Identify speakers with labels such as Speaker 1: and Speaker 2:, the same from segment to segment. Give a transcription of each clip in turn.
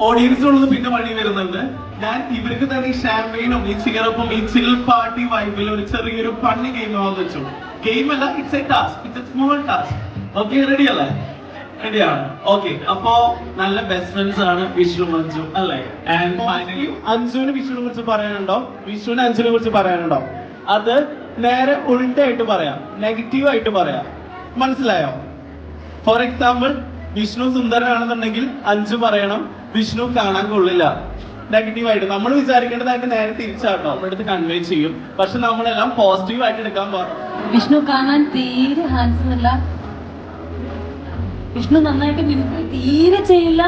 Speaker 1: ഓഡിയൻസിനുള്ളത് പിന്നെ വഴി വരുന്നുണ്ട്. ഞാൻ ഇവർക്ക് തന്നെ ഈ ഷാമ്പെയിനും ഈ സിഗറപ്പും ഈ ചിൽ പാർട്ടി വൈബിൽ ഒരു ചെറിയൊരു ഫണ്ണി ഗെയിം ആവാൻ വെച്ചു. ഗെയിം അല്ല, it's A task, it's A small task. Okay, ready അല്ലേ? റെഡിയാണ്. ഓക്കെ, അപ്പോ നല്ല ബെസ്റ്റ് ഫ്രണ്ട്സ് ആണ് വിഷ്ണു മഞ്ജു അല്ലേ? ആൻഡ് ഫൈനലി അഞ്ജുവിന് വിഷ്ണുവിനെ കുറിച്ച് പറയാനുണ്ടോ, വിഷ്ണുവിന് അഞ്ജുവിനെ കുറിച്ച് പറയാനുണ്ടോ? അത് നേരെ ഉൾട്ടായിട്ട് പറയാം, നെഗറ്റീവ് ആയിട്ട് പറയാം. മനസ്സിലായോ? ഫോർ എക്സാമ്പിൾ, വിഷ്ണു സുന്ദരനാണെന്നുണ്ടെങ്കിൽ അഞ്ജു പറയണം വിഷ്ണു കാണാൻ കൊള്ളില്ല. നെഗറ്റീവായിട്ട് നമ്മൾ വിചാരിക്കേണ്ടതായിട്ട് നേരെ തിരിച്ചാട്ടോ നമ്മുടെ അടുത്ത് കൺവേ ചെയ്യും. പക്ഷെ നമ്മളെല്ലാം പോസിറ്റീവ് ആയിട്ട് എടുക്കാൻ പാടും.
Speaker 2: വിഷ്ണു കാണാൻ തീരെ ഹാൻസം അല്ല, വിഷ്ണു നന്നായിട്ട് മിമിക്രി തീരെ ചെയ്യില്ല.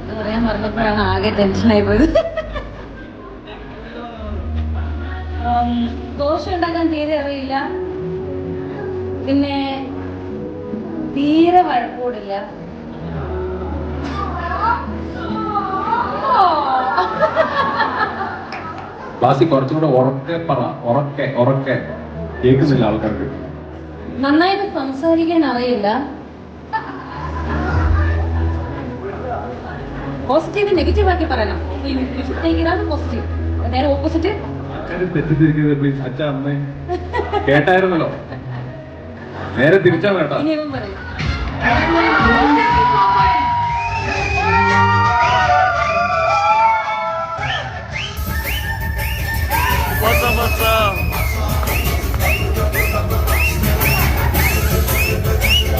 Speaker 2: അത് പറയാൻ പറഞ്ഞപ്പോഴാണ് ആകെ ടെൻഷനായി പോയത്. ദോശ ഉണ്ടാക്കാൻ തീരെ അറിയില്ല, പിന്നെ തീരെ വഴക്കൂടില്ല.
Speaker 3: ക്ലാസ്സിൽ കുറച്ചും കൂടെ ഉറക്കെ പറ, ഉറക്കെ കേൾക്കുന്നില്ല ആൾക്കാർക്ക്.
Speaker 2: നന്നായിട്ട് സംസാരിക്കാൻ അറിയില്ല. പോസിറ്റീവ് നെഗറ്റീവ് ആക്കി പറയണം. പോസിറ്റീവ്, നേരെ ഓപ്പോസിറ്റ്.
Speaker 3: തെറ്റിദ്ധരിക്കരുത് പ്ലീസ്. അച്ഛാ അമ്മേ കേട്ടായിരുന്നല്ലോ, നേരെ തിരിച്ചാ കേട്ടോ.
Speaker 2: ഇനി പറയും